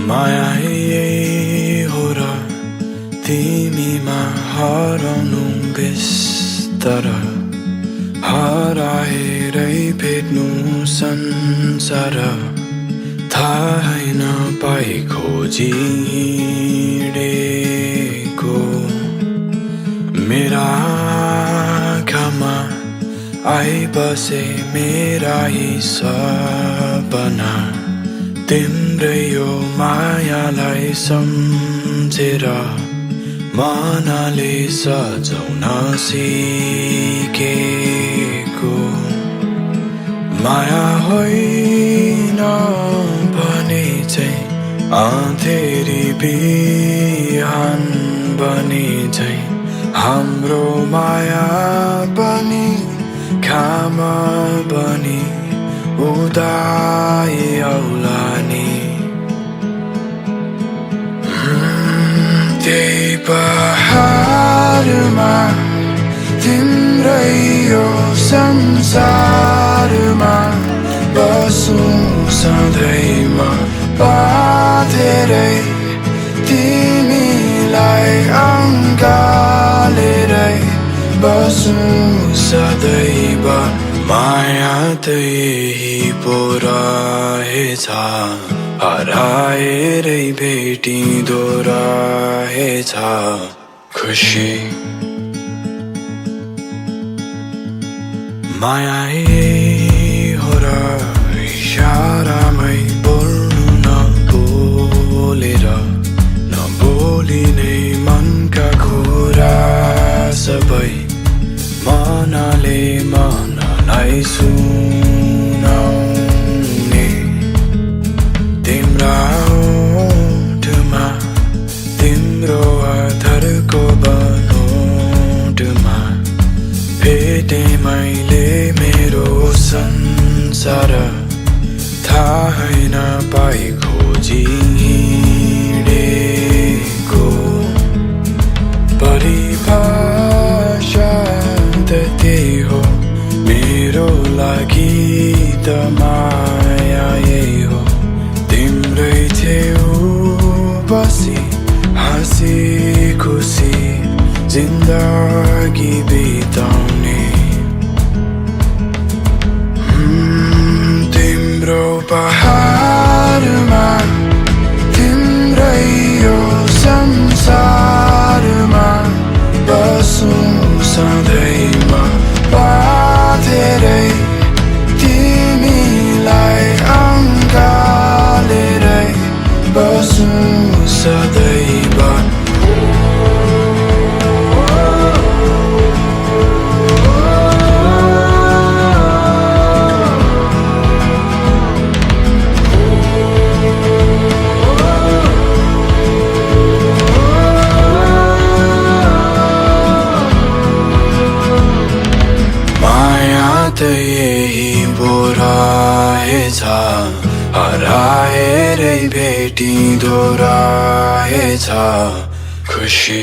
माया यही हो र तिमीमा हराउनु बिस्तर हराएरै भेट्नु संसार थाहै नपाई खोजी हिँडेको मेरा आँखामा आइबसे मेरा यी सपना तिम्रै यो मायालाई सम्झेर मनले सजाउन सिकेको माया होइन भने चाहिँ अँधेरी बिहान बने चाहिँ हाम्रो माया पनि घाम बनी उदाई आउला नि त्यही पहाडमा तिम्रै यो संसारमा बसौँ सधैँमा बाँधेरै तिमीलाई अँगालेरै बसौँ सदैव माया त यही पो रहेछ हराएरै भेटिँदो रहेछ खुसी माया यही हो र इशारामै बोल्नु नबोली नै मनका कुरा सबै मनले मनलाई सुनाउने तिम्रा ओठमा तिम्रो आधारको बनोटमा भेटे मैले मेरो संसार थाहै नपाई खोजी हिँडेको परिभाषा त त्यही हो मेरो लागि त माया यही हो तिम्रै छेउ बसी हाँसी खुसी जिन्दगी बिताउने तिम्रो पहाडमा तिम्रै यो संसारमा बसौँ सधैँमा बाँधेरै तिमीलाई अँगालेरै बसौँ सदैव यही पो रहेछ हराएरै भेटिँदो रहेछ खुसी